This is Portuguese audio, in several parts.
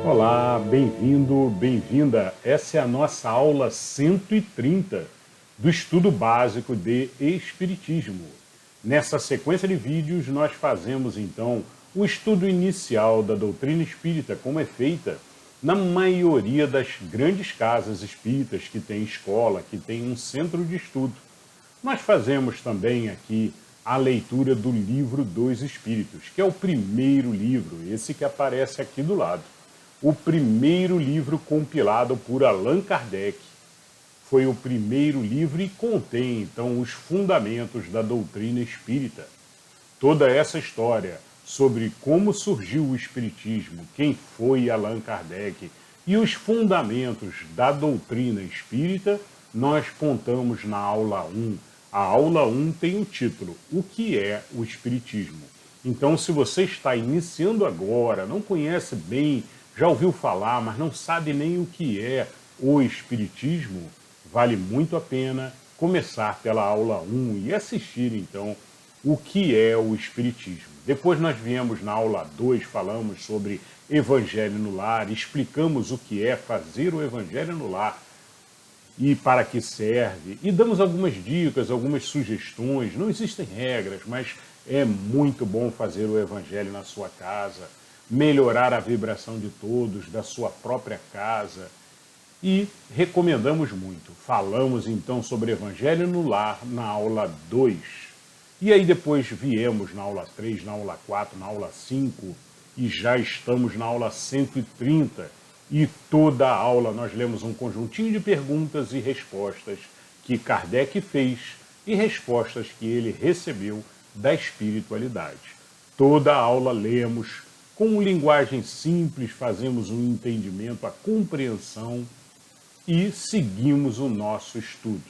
Olá, bem-vindo, bem-vinda. Essa é a nossa aula 130 do estudo básico de Espiritismo. Nessa sequência de vídeos, nós fazemos então o estudo inicial da doutrina espírita, como é feita na maioria das grandes casas espíritas que tem escola, que tem um centro de estudo. Nós fazemos também aqui a leitura do livro dos Espíritos, que é o primeiro livro, esse que aparece aqui do lado. O primeiro livro compilado por Allan Kardec. Foi o primeiro livro e contém, então, os fundamentos da doutrina espírita. Toda essa história sobre como surgiu o Espiritismo, quem foi Allan Kardec e os fundamentos da doutrina espírita, nós contamos na aula 1. A aula 1 tem o título, O que é o Espiritismo? Então, se você está iniciando agora, não conhece bem, já ouviu falar, mas não sabe nem o que é o Espiritismo, vale muito a pena começar pela aula 1 e assistir, então, o que é o Espiritismo. Depois nós viemos na aula 2, falamos sobre Evangelho no Lar, explicamos o que é fazer o Evangelho no Lar e para que serve, e damos algumas dicas, algumas sugestões. Não existem regras, mas é muito bom fazer o Evangelho na sua casa, melhorar a vibração de todos, da sua própria casa, e recomendamos muito. Falamos então sobre Evangelho no Lar na aula 2. E aí depois viemos na aula 3, na aula 4, na aula 5, e já estamos na aula 130. E toda a aula nós lemos um conjuntinho de perguntas e respostas que Kardec fez e respostas que ele recebeu da espiritualidade. Toda a aula lemos com linguagem simples, fazemos um entendimento, a compreensão e seguimos o nosso estudo.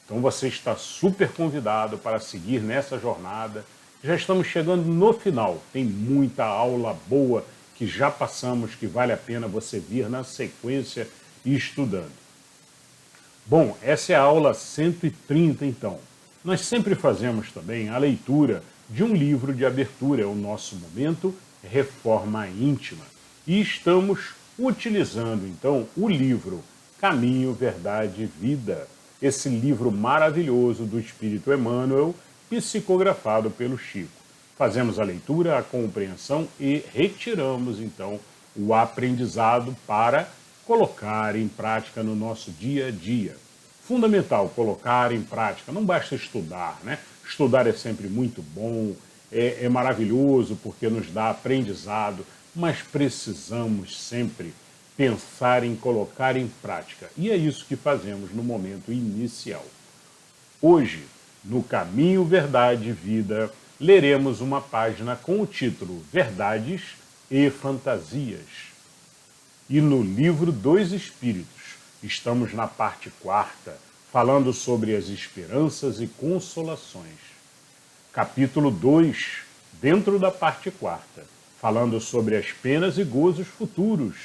Então você está super convidado para seguir nessa jornada. Já estamos chegando no final, tem muita aula boa que já passamos, que vale a pena você vir na sequência e estudando. Bom, essa é a aula 130 então. Nós sempre fazemos também a leitura de um livro de abertura, é o nosso momento Reforma Íntima. E estamos utilizando então o livro Caminho, Verdade e Vida, esse livro maravilhoso do Espírito Emmanuel, psicografado pelo Chico. Fazemos a leitura, a compreensão e retiramos, então, o aprendizado para colocar em prática no nosso dia a dia. Fundamental colocar em prática, não basta estudar, né? Estudar é sempre muito bom, é maravilhoso porque nos dá aprendizado, mas precisamos sempre pensar em colocar em prática. E é isso que fazemos no momento inicial. Hoje, no Caminho, Verdade e Vida, leremos uma página com o título Verdades e Fantasias. E no Livro dos Espíritos, estamos na parte 4ª, falando sobre as esperanças e consolações. Capítulo 2, dentro da parte 4ª, falando sobre as penas e gozos futuros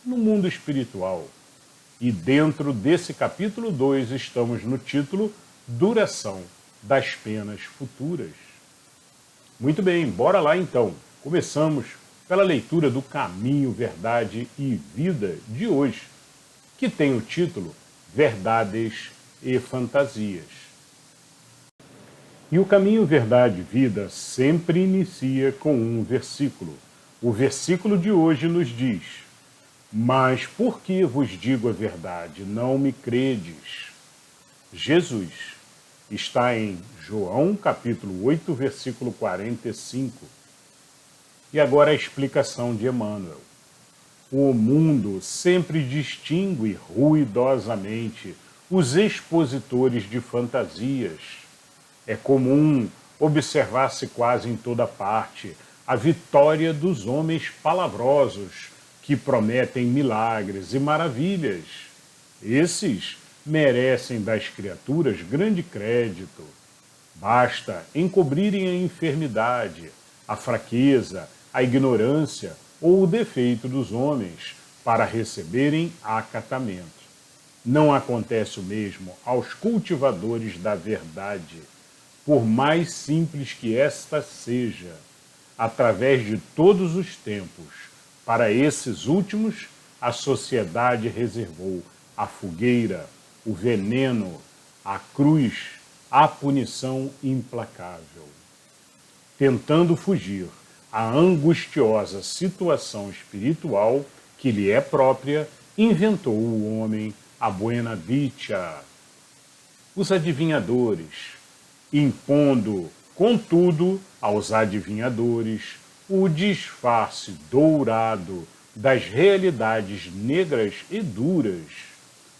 no mundo espiritual. E dentro desse capítulo 2 estamos no título Duração das Penas Futuras. Muito bem, bora lá então. Começamos pela leitura do Caminho, Verdade e Vida de hoje, que tem o título Verdades e Fantasias. E o Caminho, Verdade e Vida sempre inicia com um versículo. O versículo de hoje nos diz: Mas por que vos digo a verdade, não me credes? Jesus está em João, capítulo 8, versículo 45. E agora a explicação de Emmanuel. O mundo sempre distingue ruidosamente os expositores de fantasias. É comum observar-se quase em toda parte a vitória dos homens palavrosos que prometem milagres e maravilhas. Esses merecem das criaturas grande crédito. Basta encobrirem a enfermidade, a fraqueza, a ignorância ou o defeito dos homens para receberem acatamento. Não acontece o mesmo aos cultivadores da verdade, por mais simples que esta seja, através de todos os tempos, Para esses últimos, a sociedade reservou a fogueira, o veneno, a cruz, a punição implacável. Tentando fugir à angustiosa situação espiritual que lhe é própria, inventou o homem a buena dicha. Os adivinhadores, impondo, contudo, aos adivinhadores o disfarce dourado das realidades negras e duras,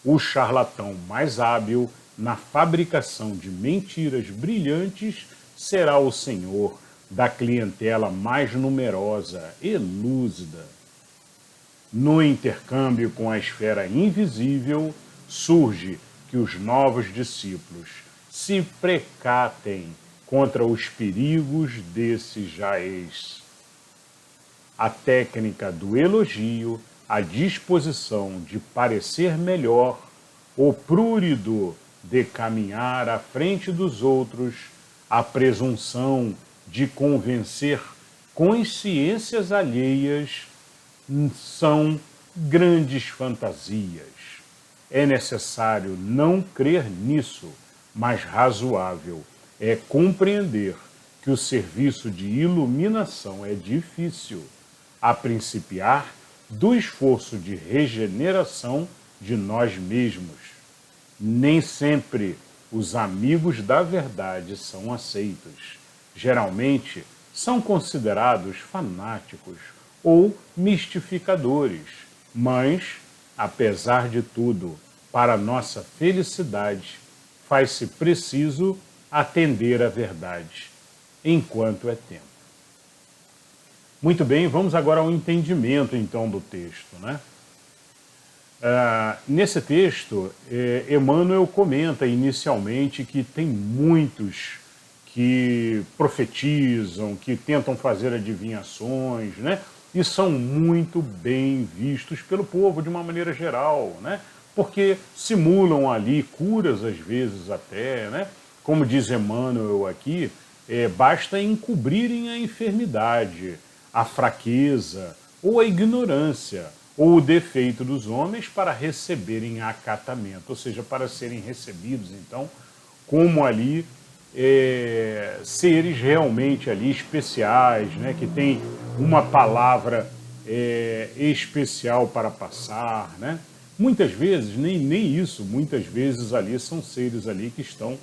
o charlatão mais hábil na fabricação de mentiras brilhantes será o senhor da clientela mais numerosa e lúcida. No intercâmbio com a esfera invisível, surge que os novos discípulos se precatem contra os perigos desse jaez. A técnica do elogio, a disposição de parecer melhor, o prurido de caminhar à frente dos outros, a presunção de convencer consciências alheias são grandes fantasias. É necessário não crer nisso, mas razoável é compreender que o serviço de iluminação é difícil, a principiar do esforço de regeneração de nós mesmos. Nem sempre os amigos da verdade são aceitos. Geralmente são considerados fanáticos ou mistificadores, mas, apesar de tudo, para nossa felicidade, faz-se preciso atender à verdade, enquanto é tempo. Muito bem, vamos agora ao entendimento, então, do texto, né? Nesse texto, Emmanuel comenta inicialmente que tem muitos que profetizam, que tentam fazer adivinhações, né? E são muito bem vistos pelo povo de uma maneira geral, né? Porque simulam ali curas, às vezes até, né? Como diz Emmanuel aqui, basta encobrirem a enfermidade, a fraqueza ou a ignorância ou o defeito dos homens para receberem acatamento, ou seja, para serem recebidos, então, como ali seres realmente ali especiais, né, que tem uma palavra especial para passar, né? Muitas vezes, nem isso, muitas vezes ali são seres ali que estão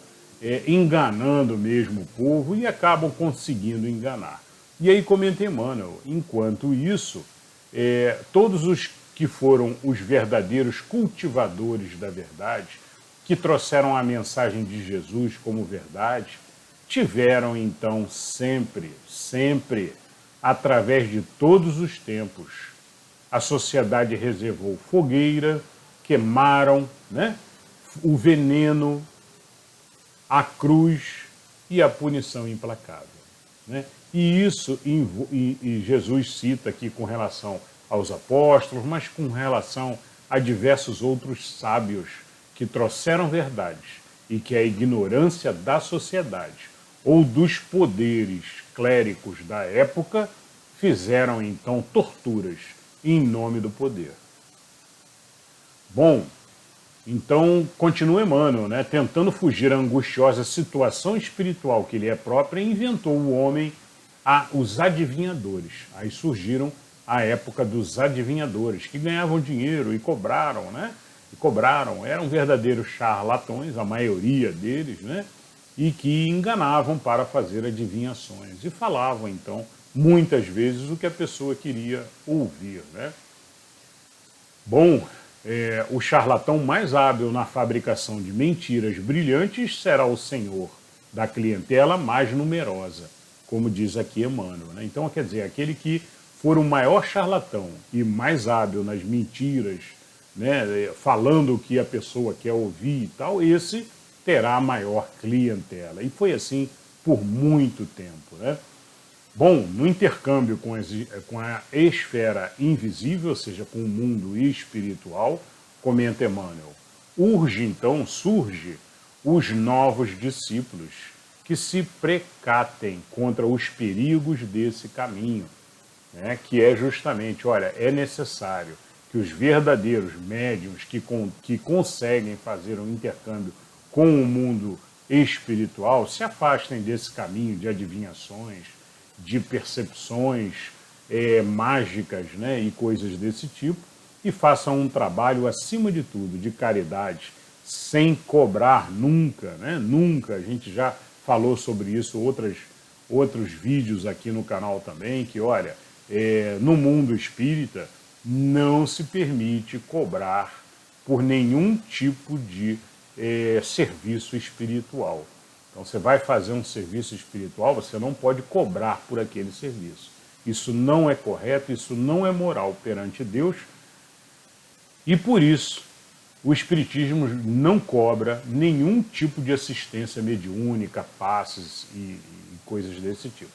enganando mesmo o povo e acabam conseguindo enganar. E aí comenta Emmanuel, enquanto isso, todos os que foram os verdadeiros cultivadores da verdade, que trouxeram a mensagem de Jesus como verdade, tiveram então sempre, através de todos os tempos, a sociedade reservou fogueira, queimaram, né, o veneno, a cruz e a punição implacável, né? E isso e Jesus cita aqui com relação aos apóstolos, mas com relação a diversos outros sábios que trouxeram verdades e que a ignorância da sociedade ou dos poderes clérigos da época fizeram então torturas em nome do poder. Bom, então continua Emmanuel, né, tentando fugir à angustiosa situação espiritual que lhe é própria, inventou o homem os adivinhadores. Aí surgiram a época dos adivinhadores, que ganhavam dinheiro e cobraram, né? Eram verdadeiros charlatões, a maioria deles, né? E que enganavam para fazer adivinhações. E falavam, então, muitas vezes o que a pessoa queria ouvir, né? Bom, o charlatão mais hábil na fabricação de mentiras brilhantes será o senhor da clientela mais numerosa, como diz aqui Emmanuel, né? Então, quer dizer, aquele que for o maior charlatão e mais hábil nas mentiras, né, falando o que a pessoa quer ouvir e tal, esse terá a maior clientela. E foi assim por muito tempo, né? Bom, no intercâmbio com a esfera invisível, ou seja, com o mundo espiritual, comenta Emmanuel, surge os novos discípulos que se precatem contra os perigos desse caminho. né, que é justamente, olha, é necessário que os verdadeiros médiuns que conseguem fazer um intercâmbio com o mundo espiritual se afastem desse caminho de adivinhações, de percepções mágicas, né, e coisas desse tipo, e façam um trabalho, acima de tudo, de caridade, sem cobrar nunca, né? Nunca. A gente já falou sobre isso outros vídeos aqui no canal também, que olha, no mundo espírita não se permite cobrar por nenhum tipo de serviço espiritual. Então você vai fazer um serviço espiritual, você não pode cobrar por aquele serviço. Isso não é correto, isso não é moral perante Deus, e por isso o Espiritismo não cobra nenhum tipo de assistência mediúnica, passes e coisas desse tipo.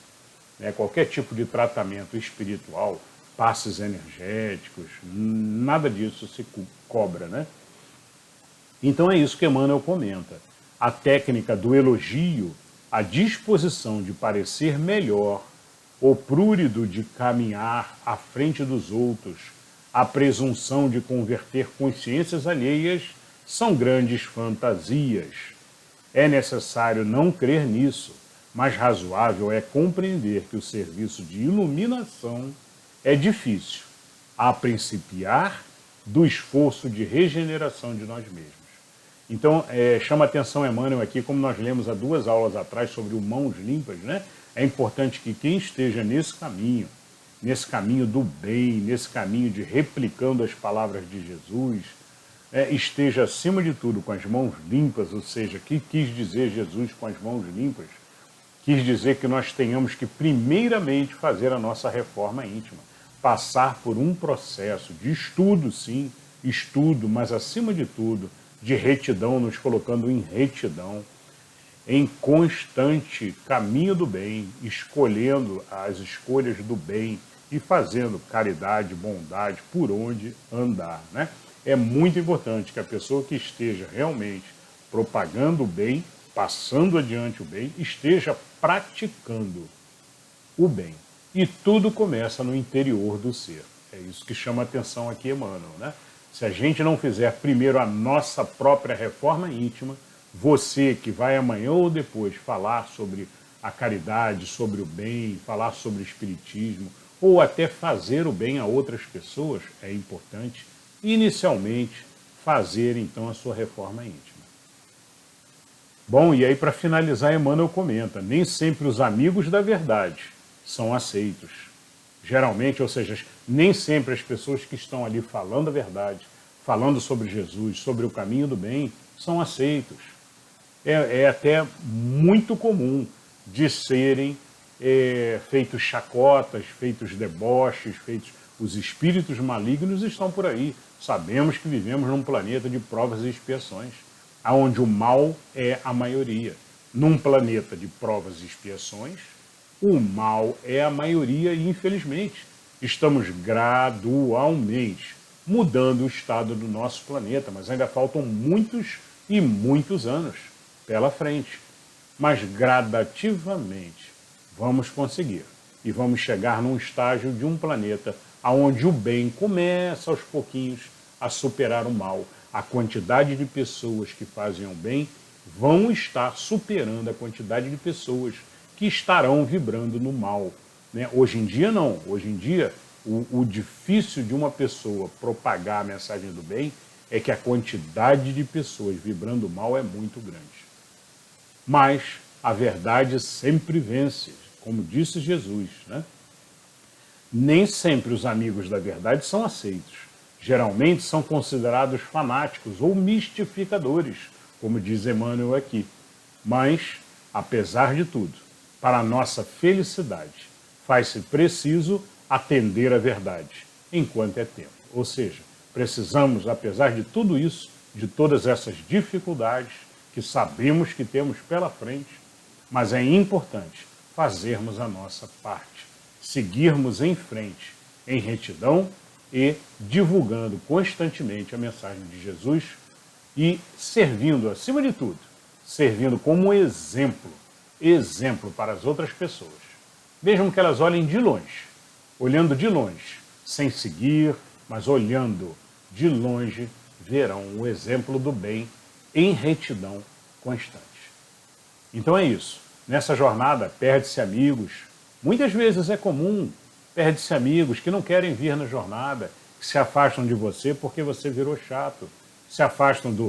Qualquer tipo de tratamento espiritual, passes energéticos, nada disso se cobra, né? Então é isso que Emmanuel comenta. A técnica do elogio, a disposição de parecer melhor, o prurido de caminhar à frente dos outros, a presunção de converter consciências alheias são grandes fantasias. É necessário não crer nisso, mas razoável é compreender que o serviço de iluminação é difícil, a principiar do esforço de regeneração de nós mesmos. Então, chama atenção Emmanuel aqui, como nós lemos há 2 aulas atrás sobre o Mãos Limpas, né? É importante que quem esteja nesse caminho do bem, nesse caminho de replicando as palavras de Jesus, esteja acima de tudo com as mãos limpas, ou seja, o que quis dizer Jesus com as mãos limpas? Quis dizer que nós tenhamos que primeiramente fazer a nossa reforma íntima, passar por um processo de estudo, sim, estudo, mas acima de tudo, de retidão, nos colocando em retidão, em constante caminho do bem, escolhendo as escolhas do bem e fazendo caridade, bondade por onde andar, né? É muito importante que a pessoa que esteja realmente propagando o bem, passando adiante o bem, esteja praticando o bem. E tudo começa no interior do ser. É isso que chama atenção aqui Emmanuel, né? Se a gente não fizer primeiro a nossa própria reforma íntima, você que vai amanhã ou depois falar sobre a caridade, sobre o bem, falar sobre o espiritismo, ou até fazer o bem a outras pessoas, é importante, inicialmente, fazer então a sua reforma íntima. Bom, e aí para finalizar, Emmanuel comenta, nem sempre os amigos da verdade são aceitos. Geralmente, ou seja, nem sempre as pessoas que estão ali falando a verdade, falando sobre Jesus, sobre o caminho do bem, são aceitos. É até muito comum de serem feitos chacotas, feitos deboches, os espíritos malignos estão por aí. Sabemos que vivemos num planeta de provas e expiações, onde o mal é a maioria. Num planeta de provas e expiações, o mal é a maioria e, infelizmente, estamos gradualmente mudando o estado do nosso planeta, mas ainda faltam muitos e muitos anos pela frente. Mas gradativamente vamos conseguir. E vamos chegar num estágio de um planeta onde o bem começa aos pouquinhos a superar o mal. A quantidade de pessoas que fazem o bem vão estar superando a quantidade de pessoas que estarão vibrando no mal. Né? Hoje em dia não. Hoje em dia o difícil de uma pessoa propagar a mensagem do bem é que a quantidade de pessoas vibrando mal é muito grande. Mas a verdade sempre vence, como disse Jesus, né? Nem sempre os amigos da verdade são aceitos. Geralmente são considerados fanáticos ou mistificadores, como diz Emmanuel aqui. Mas, apesar de tudo, para a nossa felicidade, faz-se preciso atender à verdade, enquanto é tempo. Ou seja, precisamos, apesar de tudo isso, de todas essas dificuldades que sabemos que temos pela frente, mas é importante fazermos a nossa parte, seguirmos em frente, em retidão e divulgando constantemente a mensagem de Jesus e servindo, acima de tudo, servindo como exemplo para as outras pessoas, mesmo que elas olhem de longe, olhando de longe, sem seguir, mas olhando de longe, verão o exemplo do bem em retidão constante. Então é isso. Nessa jornada, perde-se amigos. Muitas vezes é comum, perde-se amigos que não querem vir na jornada, que se afastam de você porque você virou chato. Se afastam de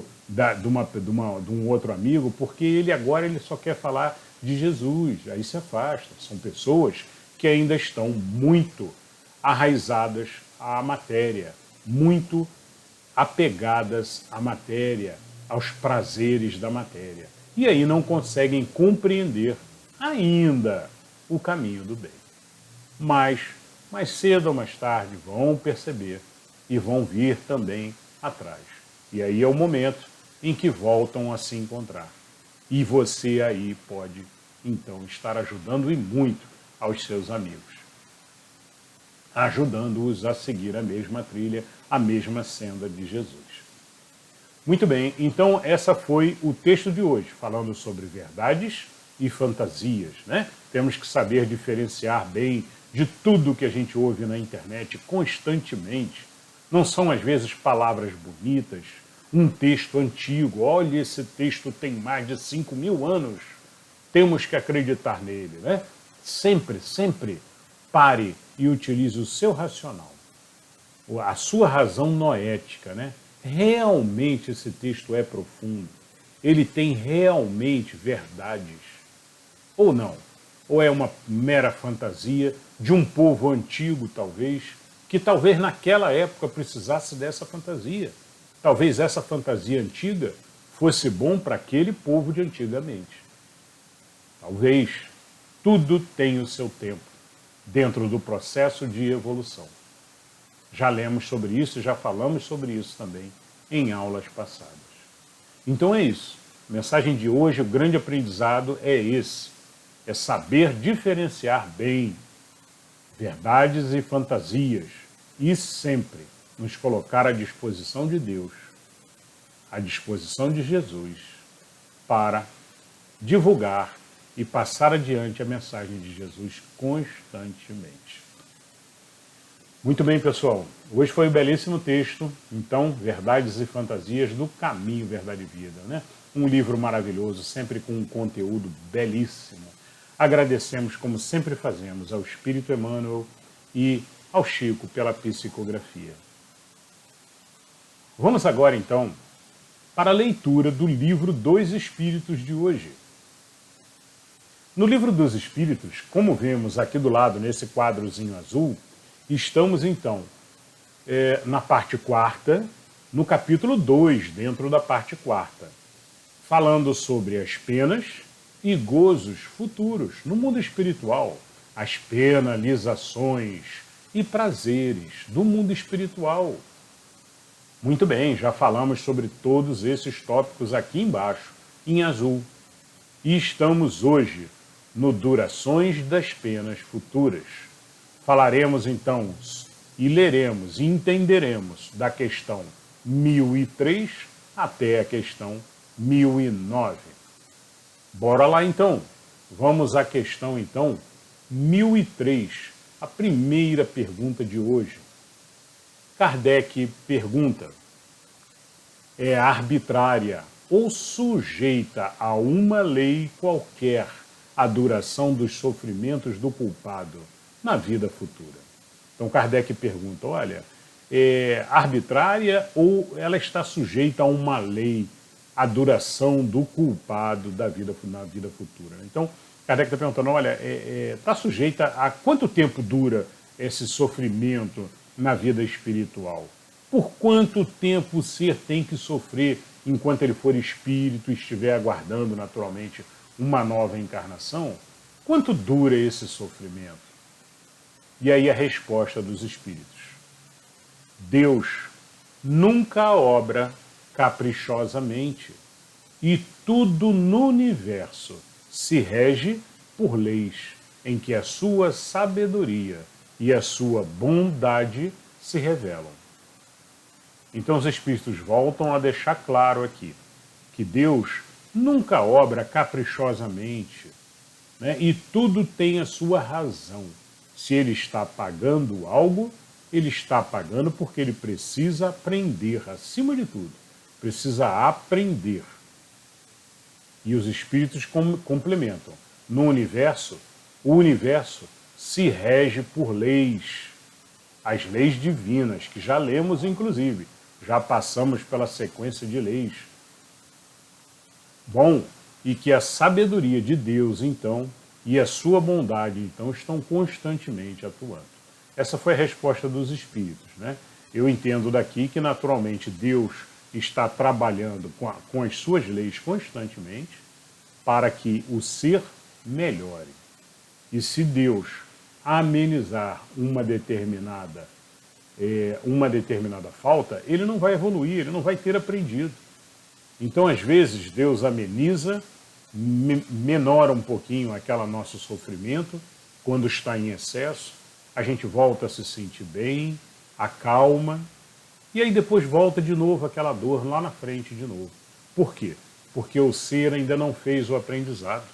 um outro amigo porque ele só quer falar de Jesus. Aí se afastam. São pessoas que ainda estão muito arraizadas à matéria, muito apegadas à matéria, aos prazeres da matéria. E aí não conseguem compreender ainda o caminho do bem. Mas, mais cedo ou mais tarde, vão perceber e vão vir também atrás. E aí é o momento em que voltam a se encontrar. E você aí pode, então, estar ajudando e muito aos seus amigos, ajudando-os a seguir a mesma trilha, a mesma senda de Jesus. Muito bem, então essa foi o texto de hoje, falando sobre verdades e fantasias, né? Temos que saber diferenciar bem de tudo que a gente ouve na internet constantemente. Não são, às vezes, palavras bonitas, um texto antigo, olha, esse texto tem mais de 5.000 anos, temos que acreditar nele, né? Sempre pare e utilize o seu racional, a sua razão noética, né? Realmente esse texto é profundo, ele tem realmente verdades, ou não? Ou é uma mera fantasia de um povo antigo, talvez, que talvez naquela época precisasse dessa fantasia. Talvez essa fantasia antiga fosse bom para aquele povo de antigamente. Talvez tudo tem o seu tempo dentro do processo de evolução. Já lemos sobre isso, já falamos sobre isso também em aulas passadas. Então é isso. A mensagem de hoje, o grande aprendizado é esse. É saber diferenciar bem verdades e fantasias e sempre nos colocar à disposição de Deus, à disposição de Jesus, para divulgar e passar adiante a mensagem de Jesus constantemente. Muito bem, pessoal. Hoje foi um belíssimo texto, então, Verdades e Fantasias do Caminho, Verdade e Vida, né? Um livro maravilhoso, sempre com um conteúdo belíssimo. Agradecemos, como sempre fazemos, ao Espírito Emmanuel e ao Chico pela psicografia. Vamos agora, então, para a leitura do livro dos Espíritos de hoje. No livro dos Espíritos, como vemos aqui do lado, nesse quadrozinho azul, estamos, então, na parte quarta, no capítulo 2, dentro da parte quarta, falando sobre as penas e gozos futuros no mundo espiritual, as penalizações e prazeres do mundo espiritual. Muito bem, já falamos sobre todos esses tópicos aqui embaixo, em azul. E estamos hoje no Durações das Penas Futuras. Falaremos então e leremos e entenderemos da questão 1003 até a questão 1009. Bora lá então. Vamos à questão então 1003, a primeira pergunta de hoje. Kardec pergunta: é arbitrária ou sujeita a uma lei qualquer a duração dos sofrimentos do culpado na vida futura? Então Kardec pergunta, olha, é arbitrária ou ela está sujeita a uma lei, a duração do culpado na vida futura? Então Kardec está perguntando, olha, está sujeita a quanto tempo dura esse sofrimento na vida espiritual? Por quanto tempo o ser tem que sofrer enquanto ele for espírito e estiver aguardando naturalmente uma nova encarnação? Quanto dura esse sofrimento? E aí a resposta dos espíritos: Deus nunca obra caprichosamente e tudo no universo se rege por leis em que a sua sabedoria e a sua bondade se revelam. Então os espíritos voltam a deixar claro aqui que Deus nunca obra caprichosamente, né? E tudo tem a sua razão. Se ele está pagando algo, ele está pagando porque ele precisa aprender, acima de tudo. Precisa aprender. E os espíritos complementam. No universo, o universo se rege por leis, as leis divinas, que já lemos inclusive, já passamos pela sequência de leis. Bom, e que a sabedoria de Deus, então, e a sua bondade, então, estão constantemente atuando. Essa foi a resposta dos espíritos, né? Eu entendo daqui que, naturalmente, Deus está trabalhando com as suas leis constantemente para que o ser melhore. E se Deus amenizar uma determinada falta, ele não vai evoluir, ele não vai ter aprendido. Então, às vezes, Deus ameniza, menora um pouquinho aquele nosso sofrimento, quando está em excesso, a gente volta a se sentir bem, acalma, e aí depois volta de novo aquela dor lá na frente de novo. Por quê? Porque o ser ainda não fez o aprendizado.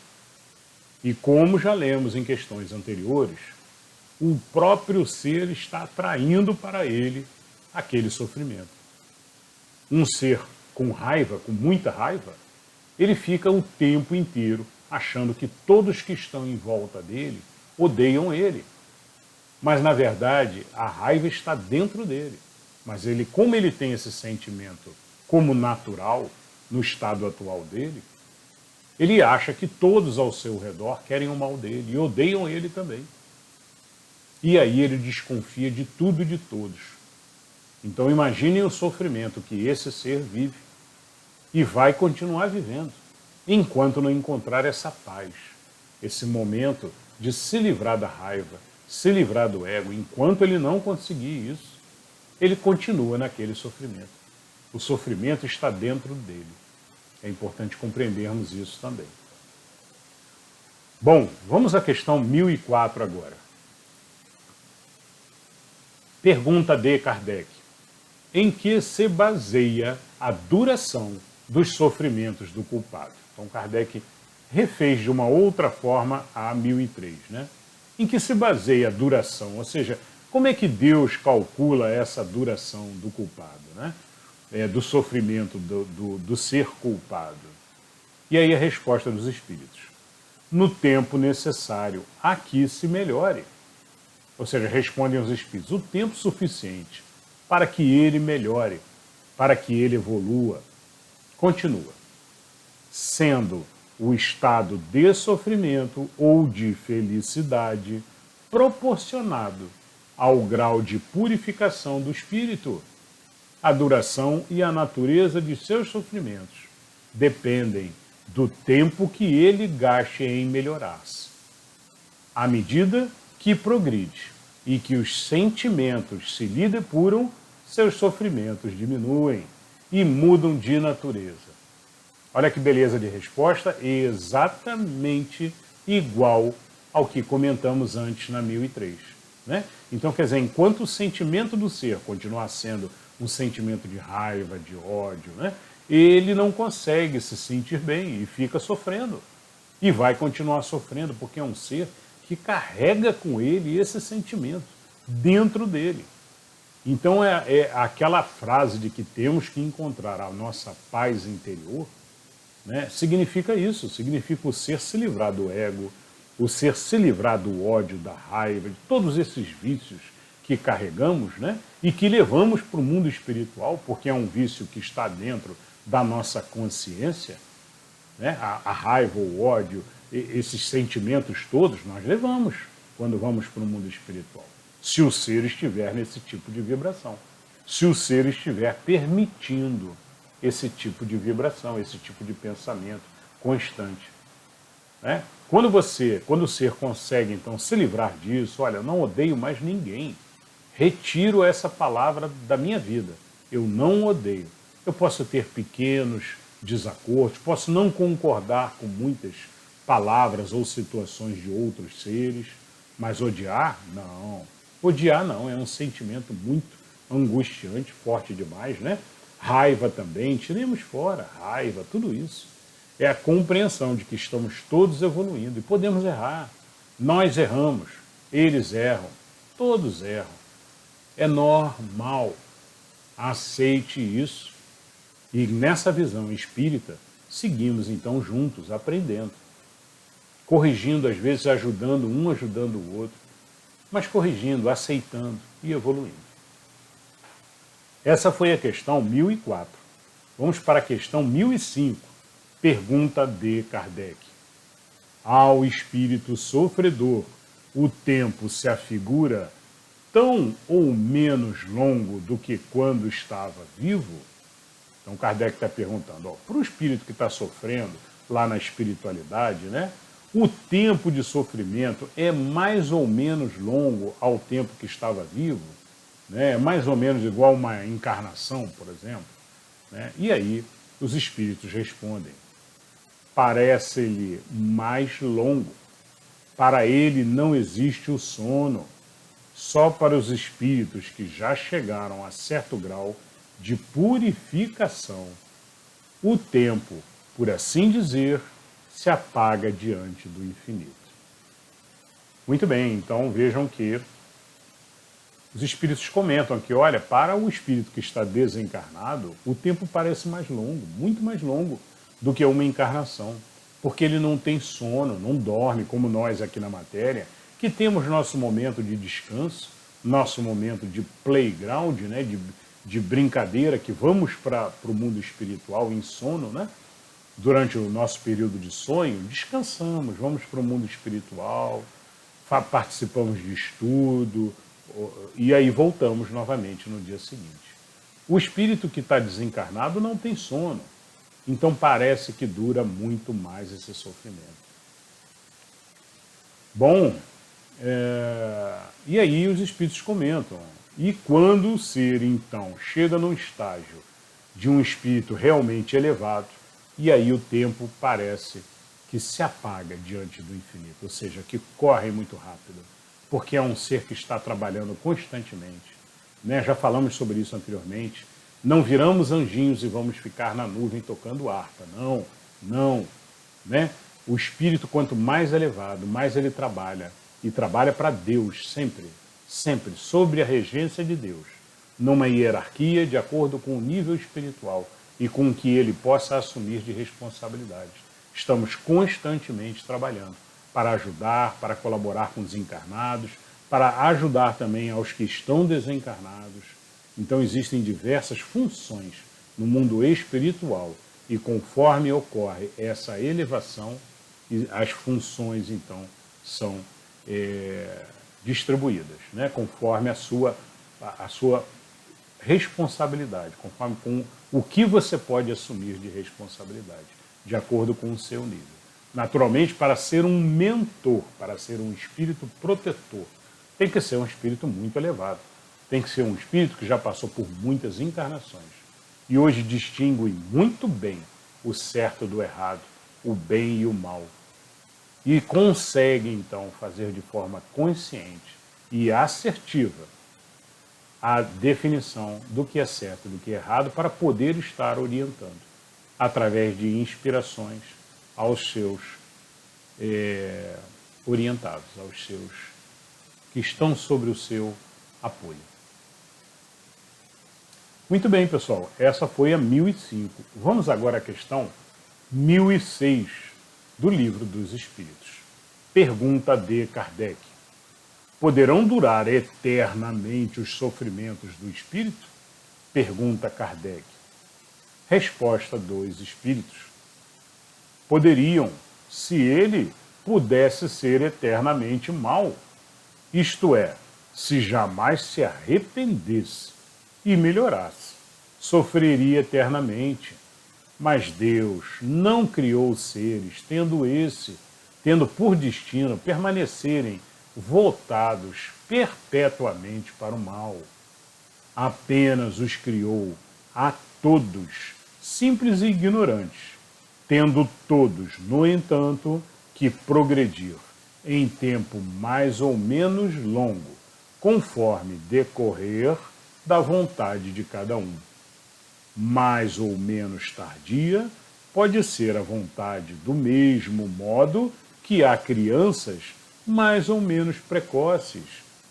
E como já lemos em questões anteriores, o próprio ser está atraindo para ele aquele sofrimento. Um ser com raiva, com muita raiva, ele fica o tempo inteiro achando que todos que estão em volta dele odeiam ele. Mas, na verdade, a raiva está dentro dele. Mas ele, como ele tem esse sentimento como natural, no estado atual dele, ele acha que todos ao seu redor querem o mal dele e odeiam ele também. E aí ele desconfia de tudo e de todos. Então imaginem o sofrimento que esse ser vive e vai continuar vivendo, enquanto não encontrar essa paz, esse momento de se livrar da raiva, se livrar do ego. Enquanto ele não conseguir isso, ele continua naquele sofrimento. O sofrimento está dentro dele. É importante compreendermos isso também. Bom, vamos à questão 1004 agora. Pergunta de Kardec. Em que se baseia a duração dos sofrimentos do culpado? Então Kardec refez de uma outra forma a 1003, né? Em que se baseia a duração? Ou seja, como é que Deus calcula essa duração do culpado, né? Do sofrimento do ser culpado? E aí a resposta dos espíritos. No tempo necessário a que se melhore. Ou seja, respondem os espíritos, o tempo suficiente para que ele melhore, para que ele evolua. Continua. Sendo o estado de sofrimento ou de felicidade proporcionado ao grau de purificação do espírito. A duração e a natureza de seus sofrimentos dependem do tempo que ele gaste em melhorar-se. À medida que progride e que os sentimentos se lhe depuram, seus sofrimentos diminuem e mudam de natureza. Olha que beleza de resposta, exatamente igual ao que comentamos antes na 1003. Né? Então, quer dizer, enquanto o sentimento do ser continuar sendo um sentimento de raiva, de ódio, né? Ele não consegue se sentir bem e fica sofrendo. E vai continuar sofrendo, porque é um ser que carrega com ele esse sentimento dentro dele. Então é aquela frase de que temos que encontrar a nossa paz interior, né? Significa isso, significa o ser se livrar do ego, o ser se livrar do ódio, da raiva, de todos esses vícios que carregamos, né? E que levamos para o mundo espiritual, porque é um vício que está dentro da nossa consciência, né? A raiva, o ódio, esses sentimentos todos nós levamos quando vamos para o mundo espiritual. Se o ser estiver nesse tipo de vibração, se o ser estiver permitindo esse tipo de vibração, esse tipo de pensamento constante, né? Quando o ser consegue então se livrar disso, olha, eu não odeio mais ninguém, retiro essa palavra da minha vida, eu não odeio. Eu posso ter pequenos desacordos, posso não concordar com muitas palavras ou situações de outros seres, mas odiar? Não. Odiar não, é um sentimento muito angustiante, forte demais, né? Raiva também, tiremos fora, raiva, tudo isso. É a compreensão de que estamos todos evoluindo e podemos errar. Nós erramos, eles erram, todos erram. É normal. Aceite isso. E nessa visão espírita, seguimos então juntos, aprendendo. Corrigindo, às vezes ajudando um, ajudando o outro, mas corrigindo, aceitando e evoluindo. Essa foi a questão 1004. Vamos para a questão 1005. Pergunta de Kardec. Ao espírito sofredor, o tempo se afigura tão ou menos longo do que quando estava vivo? Então Kardec está perguntando, para o espírito que está sofrendo lá na espiritualidade, né, o tempo de sofrimento é mais ou menos longo ao tempo que estava vivo? Né, é mais ou menos igual uma encarnação, por exemplo? Né? E aí os espíritos respondem, parece-lhe mais longo. Para ele não existe o sono. Só para os espíritos que já chegaram a certo grau de purificação, o tempo, por assim dizer, se apaga diante do infinito. Muito bem, então vejam que os espíritos comentam que, olha, para o espírito que está desencarnado, o tempo parece mais longo, muito mais longo do que uma encarnação, porque ele não tem sono, não dorme, como nós aqui na matéria, que temos nosso momento de descanso, nosso momento de playground, né, de brincadeira, que vamos para o mundo espiritual em sono, né? Durante o nosso período de sonho, descansamos, vamos para o mundo espiritual, participamos de estudo, e aí voltamos novamente no dia seguinte. O espírito que está desencarnado não tem sono, então parece que dura muito mais esse sofrimento. Bom, e aí os espíritos comentam, e quando o ser então chega num estágio de um espírito realmente elevado, e aí o tempo parece que se apaga diante do infinito, ou seja, que corre muito rápido, porque é um ser que está trabalhando constantemente. Né? Já falamos sobre isso anteriormente. Não viramos anjinhos e vamos ficar na nuvem tocando harpa. Não, não. Né? O espírito, quanto mais elevado, mais ele trabalha, e trabalha para Deus, sempre, sempre, sob a regência de Deus, numa hierarquia de acordo com o nível espiritual e com o que ele possa assumir de responsabilidade. Estamos constantemente trabalhando para ajudar, para colaborar com os encarnados, para ajudar também aos que estão desencarnados. Então existem diversas funções no mundo espiritual e conforme ocorre essa elevação, as funções então são distribuídas, né, conforme a sua responsabilidade, conforme com o que você pode assumir de responsabilidade, de acordo com o seu nível. Naturalmente, para ser um mentor, para ser um espírito protetor, tem que ser um espírito muito elevado. Tem que ser um espírito que já passou por muitas encarnações e hoje distingue muito bem o certo do errado, o bem e o mal. E consegue, então, fazer de forma consciente e assertiva a definição do que é certo e do que é errado para poder estar orientando, através de inspirações aos seus orientados, aos seus que estão sobre o seu apoio. Muito bem, pessoal, essa foi a 1005. Vamos agora à questão 1006 do Livro dos Espíritos. Pergunta de Kardec. Poderão durar eternamente os sofrimentos do espírito? Pergunta Kardec. Resposta dos espíritos. Poderiam, se ele pudesse ser eternamente mau, isto é, se jamais se arrependesse e melhorasse, sofreria eternamente. Mas Deus não criou os seres, tendo por destino permanecerem voltados perpetuamente para o mal. Apenas os criou a todos, simples e ignorantes, tendo todos, no entanto, que progredir em tempo mais ou menos longo, conforme decorrer da vontade de cada um. Mais ou menos tardia pode ser a vontade, do mesmo modo que há crianças mais ou menos precoces,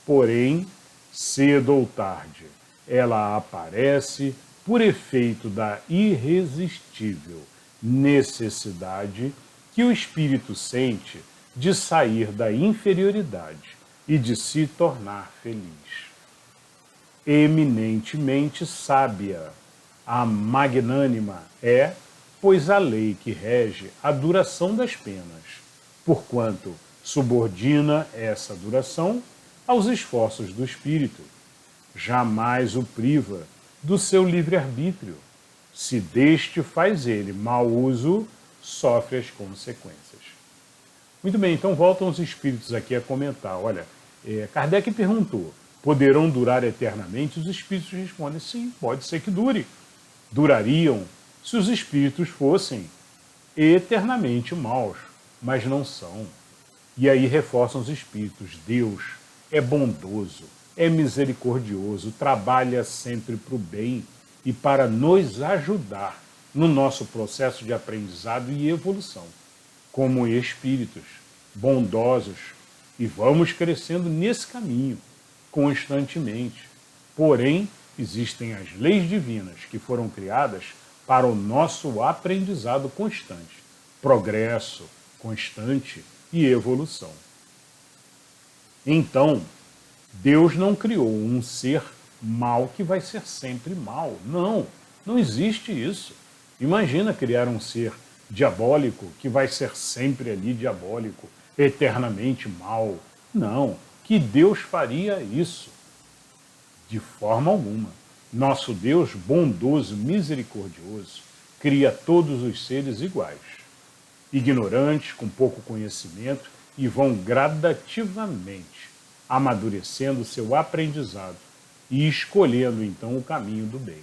porém, cedo ou tarde, ela aparece por efeito da irresistível necessidade que o espírito sente de sair da inferioridade e de se tornar feliz. Eminentemente sábia, a magnânima é, pois, a lei que rege a duração das penas, porquanto subordina essa duração aos esforços do espírito. Jamais o priva do seu livre-arbítrio. Se deste faz ele mau uso, sofre as consequências. Muito bem, então voltam os espíritos aqui a comentar. Olha, Kardec perguntou, poderão durar eternamente? Os espíritos respondem, sim, pode ser que dure. Durariam se os espíritos fossem eternamente maus, mas não são. E aí reforçam os espíritos, Deus é bondoso, é misericordioso, trabalha sempre para o bem e para nos ajudar no nosso processo de aprendizado e evolução, como espíritos bondosos, e vamos crescendo nesse caminho constantemente. Porém, existem as leis divinas que foram criadas para o nosso aprendizado constante, progresso constante e evolução. Então, Deus não criou um ser mal que vai ser sempre mal. Não, não existe isso. Imagina criar um ser diabólico que vai ser sempre ali diabólico, eternamente mal. Não, que Deus faria isso? De forma alguma. Nosso Deus, bondoso, misericordioso, cria todos os seres iguais, ignorantes, com pouco conhecimento, e vão gradativamente amadurecendo seu aprendizado e escolhendo então o caminho do bem.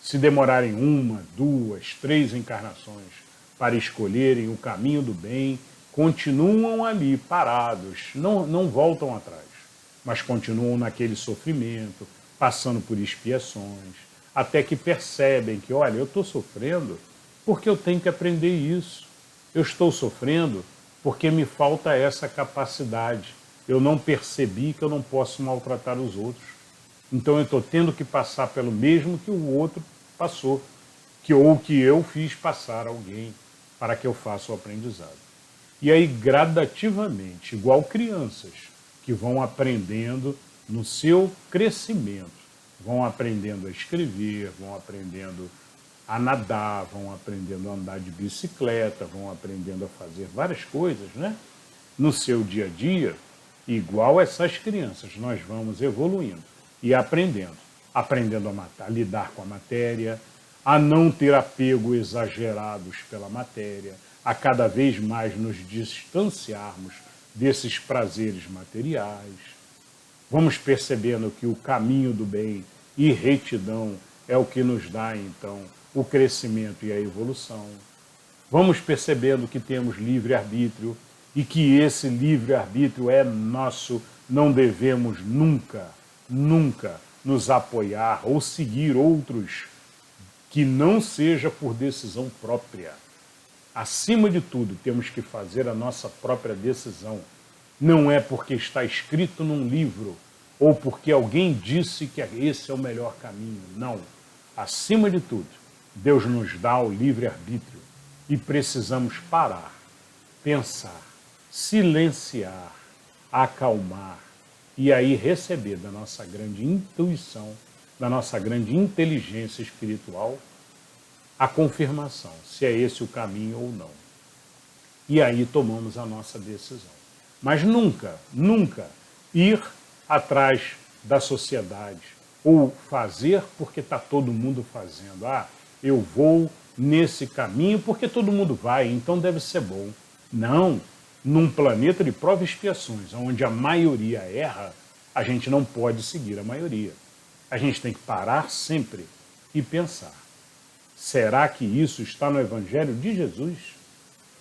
Se demorarem 1, 2, 3 encarnações para escolherem o caminho do bem, continuam ali parados, não voltam atrás, mas continuam naquele sofrimento, passando por expiações, até que percebem que, olha, eu estou sofrendo porque eu tenho que aprender isso. Eu estou sofrendo porque me falta essa capacidade. Eu não percebi que eu não posso maltratar os outros. Então eu estou tendo que passar pelo mesmo que o outro passou, ou que eu fiz passar a alguém, para que eu faça o aprendizado. E aí, gradativamente, igual crianças que vão aprendendo no seu crescimento, vão aprendendo a escrever, vão aprendendo a nadar, vão aprendendo a andar de bicicleta, vão aprendendo a fazer várias coisas, né? No seu dia a dia, igual essas crianças, nós vamos evoluindo e aprendendo a lidar com a matéria, a não ter apego exagerados pela matéria, a cada vez mais nos distanciarmos desses prazeres materiais. Vamos percebendo que o caminho do bem e retidão é o que nos dá, então, o crescimento e a evolução. Vamos percebendo que temos livre-arbítrio e que esse livre-arbítrio é nosso, não devemos nunca, nunca nos apoiar ou seguir outros que não seja por decisão própria. Acima de tudo, temos que fazer a nossa própria decisão. Não é porque está escrito num livro ou porque alguém disse que esse é o melhor caminho. Não. Acima de tudo, Deus nos dá o livre-arbítrio e precisamos parar, pensar, silenciar, acalmar e aí receber da nossa grande intuição, da nossa grande inteligência espiritual, a confirmação, se é esse o caminho ou não. E aí tomamos a nossa decisão. Mas nunca, nunca ir atrás da sociedade ou fazer porque está todo mundo fazendo. Ah, eu vou nesse caminho porque todo mundo vai, então deve ser bom. Não, num planeta de provas e expiações, onde a maioria erra, a gente não pode seguir a maioria. A gente tem que parar sempre e pensar. Será que isso está no Evangelho de Jesus?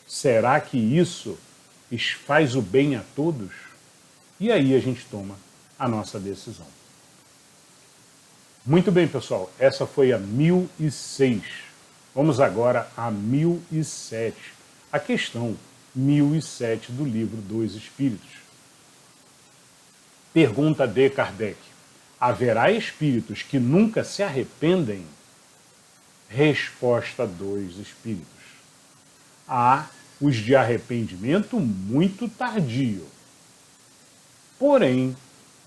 Será que isso faz o bem a todos? E aí a gente toma a nossa decisão. Muito bem, pessoal, essa foi a 1006. Vamos agora a 1007, a questão 1007 do livro dos Espíritos. Pergunta de Kardec: haverá espíritos que nunca se arrependem? Resposta dos espíritos: há os de arrependimento muito tardio. Porém,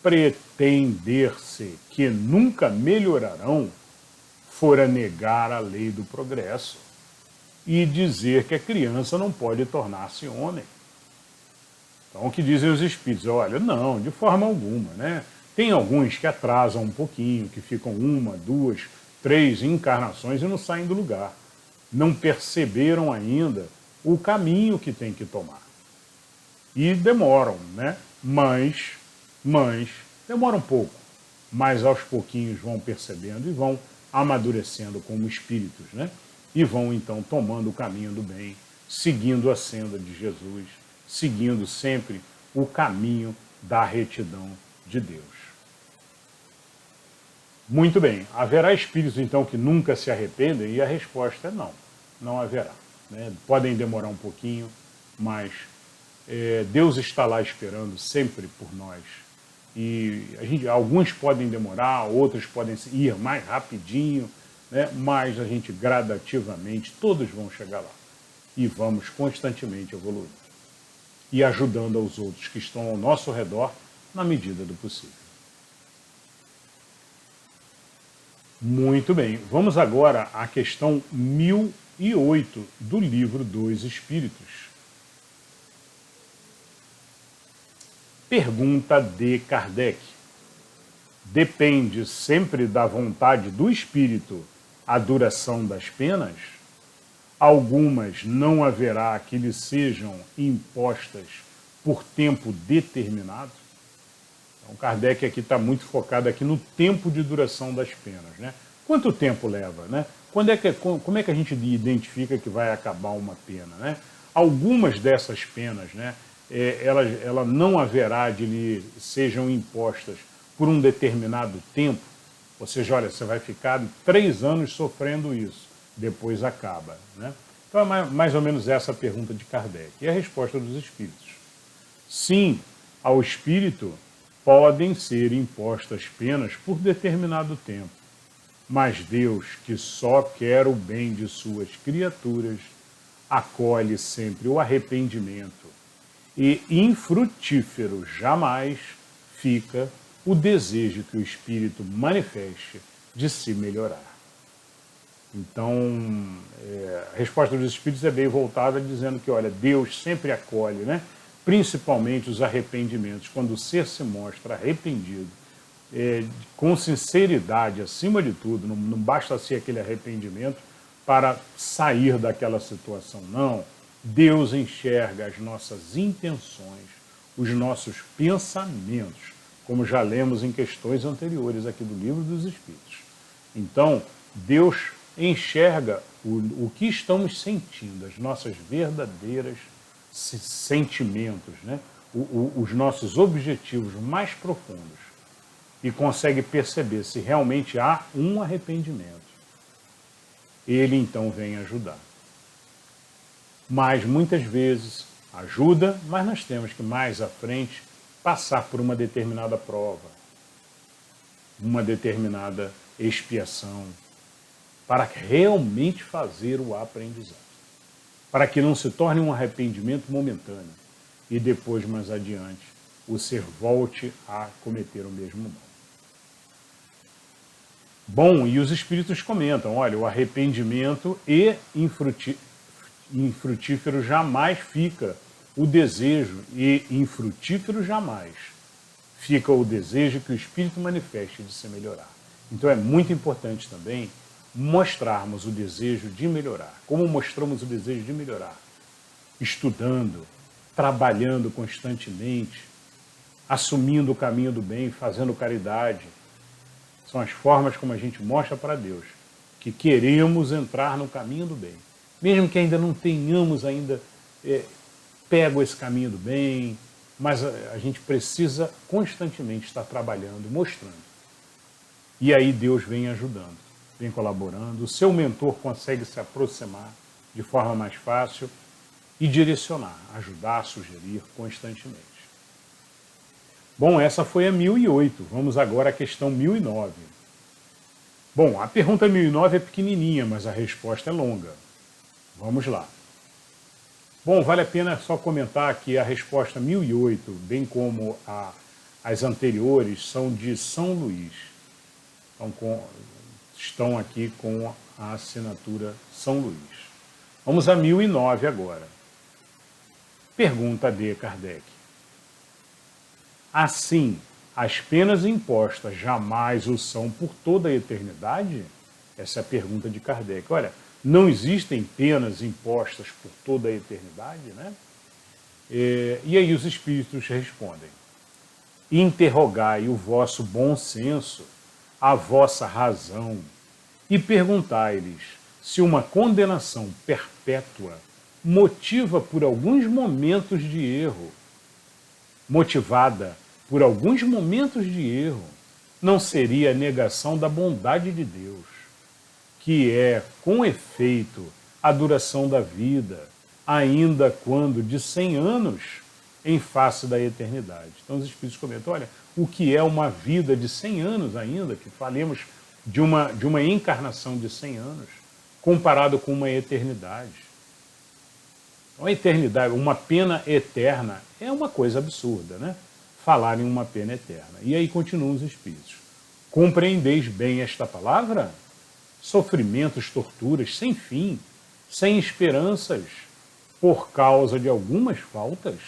pretender-se que nunca melhorarão fora negar a lei do progresso e dizer que a criança não pode tornar-se homem. Então, o que dizem os espíritos? Olha, não, de forma alguma, né? Tem alguns que atrasam um pouquinho, que ficam 1, 2, 3 encarnações e não saem do lugar. Não perceberam ainda o caminho que tem que tomar. E demoram, né? Mas demoram um pouco. Mas aos pouquinhos vão percebendo e vão amadurecendo como espíritos, né? E vão então tomando o caminho do bem, seguindo a senda de Jesus, seguindo sempre o caminho da retidão de Deus. Muito bem, haverá espíritos então que nunca se arrependem? E a resposta é não, não haverá. Né? Podem demorar um pouquinho, mas Deus está lá esperando sempre por nós. E alguns podem demorar, outros podem ir mais rapidinho, né? Mas a gente gradativamente, todos vão chegar lá. E vamos constantemente evoluindo. E ajudando aos outros que estão ao nosso redor na medida do possível. Muito bem, vamos agora à questão 1008 do Livro dos Espíritos. Pergunta de Kardec: depende sempre da vontade do espírito a duração das penas? Algumas não haverá que lhe sejam impostas por tempo determinado? Então, Kardec aqui está muito focado aqui no tempo de duração das penas, né? Quanto tempo leva, né? Como é que a gente identifica que vai acabar uma pena, né? Algumas dessas penas, né? Ela não haverá de lhe sejam impostas por um determinado tempo. Ou seja, olha, você vai ficar 3 anos sofrendo isso, depois acaba, né? Então é mais ou menos essa a pergunta de Kardec. E a resposta dos espíritos: sim, ao espírito podem ser impostas penas por determinado tempo, mas Deus, que só quer o bem de suas criaturas, acolhe sempre o arrependimento, e infrutífero jamais fica o desejo que o espírito manifeste de se melhorar. Então, a resposta dos espíritos é bem voltada, dizendo que, olha, Deus sempre acolhe, né? Principalmente os arrependimentos, quando o ser se mostra arrependido, com sinceridade, acima de tudo, não basta ser aquele arrependimento para sair daquela situação, não. Deus enxerga as nossas intenções, os nossos pensamentos, como já lemos em questões anteriores aqui do Livro dos Espíritos. Então, Deus enxerga o que estamos sentindo, as nossas verdadeiras sentimentos, né? Os nossos objetivos mais profundos, e consegue perceber se realmente há um arrependimento. Ele então vem ajudar. Mas muitas vezes ajuda, mas nós temos que mais à frente passar por uma determinada prova, uma determinada expiação, para realmente fazer o aprendizado, para que não se torne um arrependimento momentâneo e depois, mais adiante, o ser volte a cometer o mesmo mal. Bom, e os espíritos comentam, olha, o arrependimento e infrutífero jamais fica o desejo, e infrutífero jamais fica o desejo que o espírito manifeste de se melhorar. Então é muito importante também mostrarmos o desejo de melhorar. Como mostramos o desejo de melhorar? Estudando, trabalhando constantemente, assumindo o caminho do bem, fazendo caridade. São as formas como a gente mostra para Deus que queremos entrar no caminho do bem. Mesmo que ainda não tenhamos pego esse caminho do bem, mas a gente precisa constantemente estar trabalhando, mostrando. E aí Deus vem ajudando, vem colaborando, o seu mentor consegue se aproximar de forma mais fácil e direcionar, ajudar, sugerir constantemente. Bom, essa foi a 1008. Vamos agora à questão 1009. Bom, a pergunta 1009 é pequenininha, mas a resposta é longa. Vamos lá. Bom, vale a pena só comentar que a resposta 1008, bem como as anteriores, são de São Luís. Estão aqui com a assinatura São Luís. Vamos a 1009 agora. Pergunta de Kardec. Assim, as penas impostas jamais o são por toda a eternidade? Essa é a pergunta de Kardec. Olha, não existem penas impostas por toda a eternidade, né? E aí os espíritos respondem: interrogai o vosso bom senso, a vossa razão, e perguntai-lhes se uma condenação perpétua motivada por alguns momentos de erro, não seria a negação da bondade de Deus, que é, com efeito, a duração da vida, ainda quando de 100 anos em face da eternidade. Então os Espíritos comentam, olha, o que é uma vida de 100 anos ainda, que falemos de uma encarnação de 100 anos, comparado com uma eternidade. Uma eternidade, uma pena eterna, é uma coisa absurda, né? Falar em uma pena eterna. E aí continuam os Espíritos. Compreendeis bem esta palavra? Sofrimentos, torturas, sem fim, sem esperanças, por causa de algumas faltas?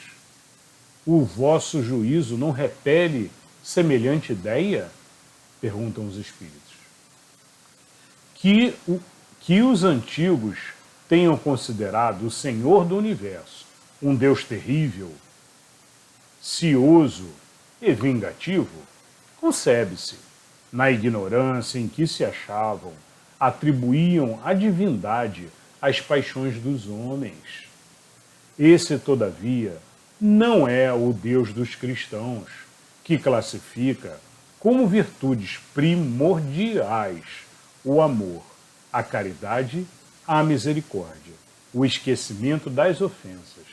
O vosso juízo não repele semelhante ideia? Perguntam os Espíritos. Que os antigos tenham considerado o Senhor do Universo um Deus terrível, cioso e vingativo, concebe-se. Na ignorância em que se achavam, atribuíam a divindade às paixões dos homens. Esse, todavia, não é o Deus dos cristãos, que classifica como virtudes primordiais o amor, a caridade, a misericórdia, o esquecimento das ofensas.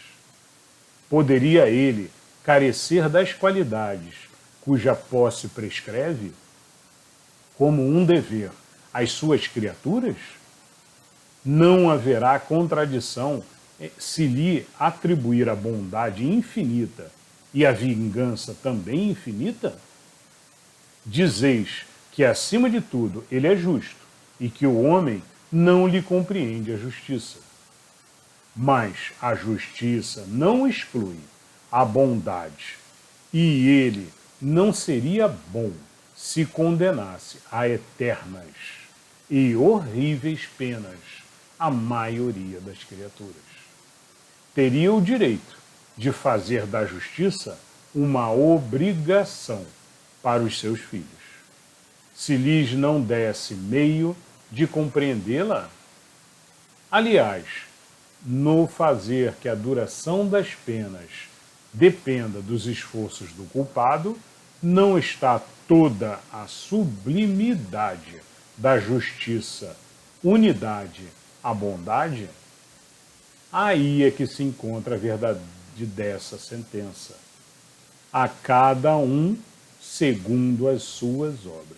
Poderia ele carecer das qualidades cuja posse prescreve, como um dever, às suas criaturas? Não haverá contradição se lhe atribuir a bondade infinita e a vingança também infinita? Dizeis que, acima de tudo, ele é justo e que o homem não lhe compreende a justiça. Mas a justiça não exclui a bondade, e ele não seria bom se condenasse a eternas e horríveis penas a maioria das criaturas. Teria o direito de fazer da justiça uma obrigação para os seus filhos. Se lhes não desse meio de compreendê-la, aliás, no fazer que a duração das penas dependa dos esforços do culpado, não está toda a sublimidade da justiça, unidade, a bondade? Aí é que se encontra a verdade dessa sentença. A cada um segundo as suas obras.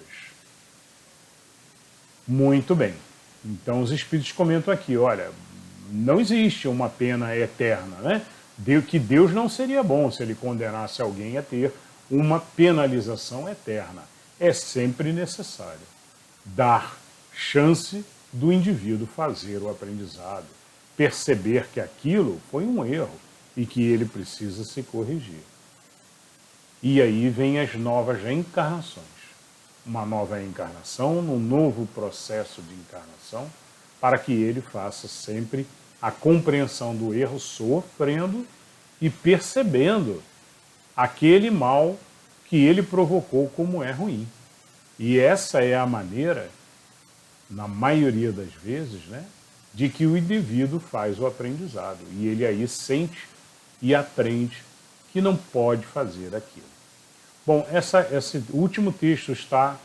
Muito bem. Então os Espíritos comentam aqui, olha, não existe uma pena eterna, né? Que Deus não seria bom se ele condenasse alguém a ter uma penalização eterna. É sempre necessário dar chance do indivíduo fazer o aprendizado, perceber que aquilo foi um erro e que ele precisa se corrigir. E aí vem as novas reencarnações. Uma nova encarnação, num novo processo de encarnação, para que ele faça sempre a compreensão do erro, sofrendo e percebendo aquele mal que ele provocou como é ruim. E essa é a maneira, na maioria das vezes, né, de que o indivíduo faz o aprendizado. E ele aí sente e aprende que não pode fazer aquilo. Bom, esse último texto está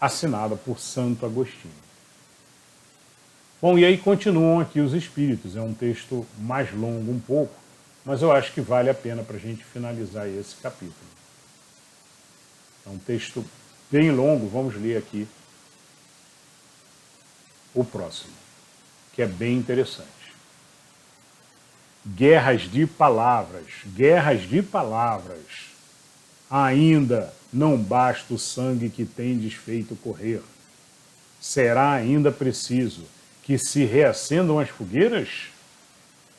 assinado por Santo Agostinho. Bom, e aí continuam aqui os Espíritos. É um texto mais longo um pouco, mas eu acho que vale a pena para a gente finalizar esse capítulo. É um texto bem longo, vamos ler aqui o próximo, que é bem interessante. Guerras de palavras, guerras de palavras. Ainda não basta o sangue que tendes feito correr. Será ainda preciso que se reacendam as fogueiras?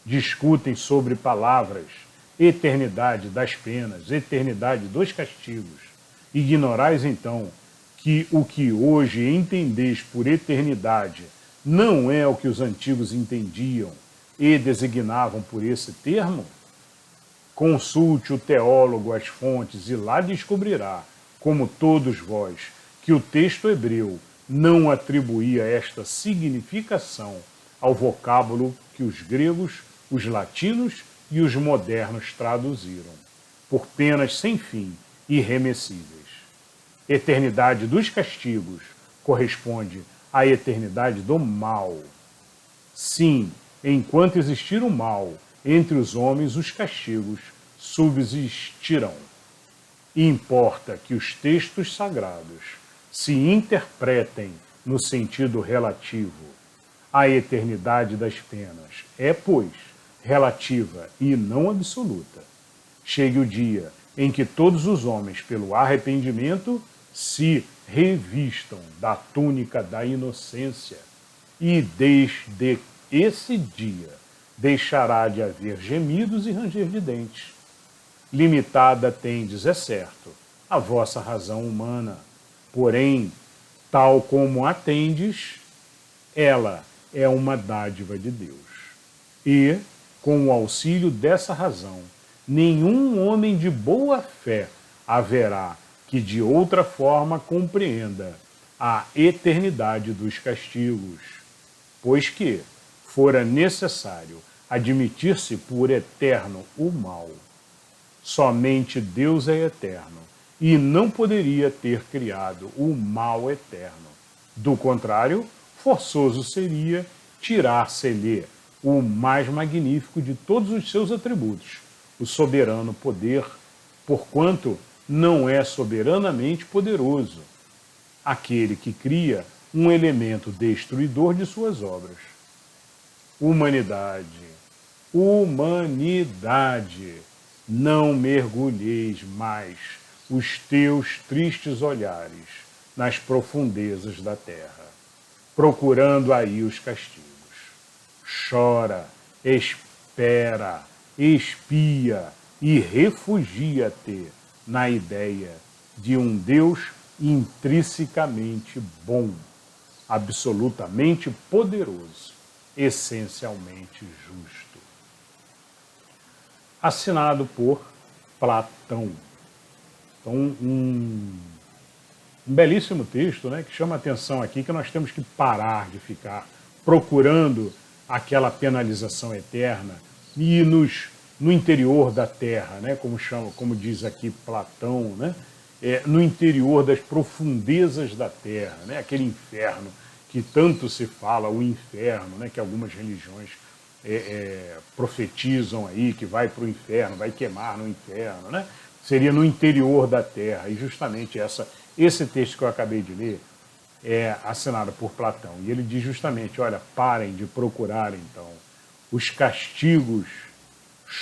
Discutem sobre palavras, eternidade das penas, eternidade dos castigos. Ignorais então que o que hoje entendeis por eternidade não é o que os antigos entendiam e designavam por esse termo? Consulte o teólogo as fontes e lá descobrirá, como todos vós, que o texto hebreu não atribuía esta significação ao vocábulo que os gregos, os latinos e os modernos traduziram, por penas sem fim, irremessíveis. Eternidade dos castigos corresponde à eternidade do mal. Sim, enquanto existir o mal entre os homens, os castigos subsistirão. Importa que os textos sagrados se interpretem no sentido relativo. A eternidade das penas é, pois, relativa e não absoluta. Chegue o dia em que todos os homens, pelo arrependimento, se revistam da túnica da inocência, e desde esse dia deixará de haver gemidos e ranger de dentes. Limitada tendes, é certo, a vossa razão humana, porém, tal como a tendes, ela é uma dádiva de Deus. E, com o auxílio dessa razão, nenhum homem de boa fé haverá que de outra forma compreenda a eternidade dos castigos, pois que fora necessário admitir-se por eterno o mal. Somente Deus é eterno e não poderia ter criado o mal eterno. Do contrário, forçoso seria tirar-se-lhe o mais magnífico de todos os seus atributos, o soberano poder, porquanto não é soberanamente poderoso aquele que cria um elemento destruidor de suas obras. Humanidade, humanidade, não mergulheis mais os teus tristes olhares nas profundezas da terra, procurando aí os castigos. Chora, espera, expia e refugia-te na ideia de um Deus intrinsecamente bom, absolutamente poderoso, essencialmente justo. Assinado por Platão. Então, um belíssimo texto, né, que chama a atenção aqui, que nós temos que parar de ficar procurando aquela penalização eterna e no interior da terra, né, como diz aqui Platão, né, no interior das profundezas da terra, né, aquele inferno que tanto se fala, o inferno, né, que algumas religiões profetizam aí, que vai para o inferno, vai queimar no inferno, né? Seria no interior da terra. E justamente esse texto que eu acabei de ler é assinado por Platão. E ele diz justamente, olha, parem de procurar então os castigos,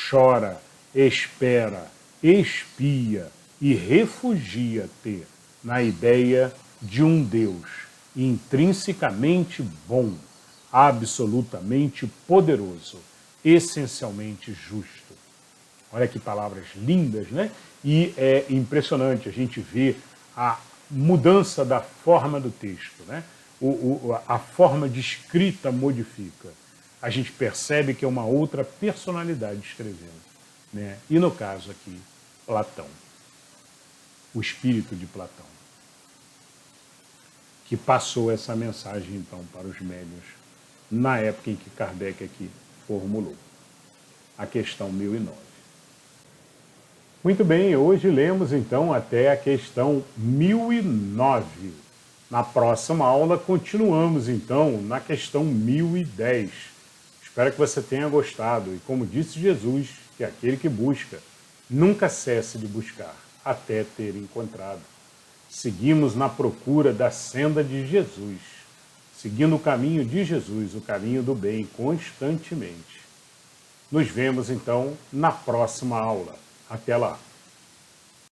chora, espera, expia e refugia-te na ideia de um Deus intrinsecamente bom, absolutamente poderoso, essencialmente justo. Olha que palavras lindas, né? E é impressionante a gente ver a mudança da forma do texto, né? A forma de escrita modifica. A gente percebe que é uma outra personalidade escrevendo, né? E no caso aqui, Platão, o espírito de Platão, que passou essa mensagem então para os médiuns na época em que Kardec aqui formulou a questão 1009. Muito bem, hoje lemos então até a questão 1009. Na próxima aula continuamos então na questão 1010. Espero que você tenha gostado e, como disse Jesus, que aquele que busca nunca cesse de buscar até ter encontrado. seguimos na procura da senda de Jesus, seguindo o caminho de Jesus, o caminho do bem, constantemente. Nos vemos, então, na próxima aula. Até lá!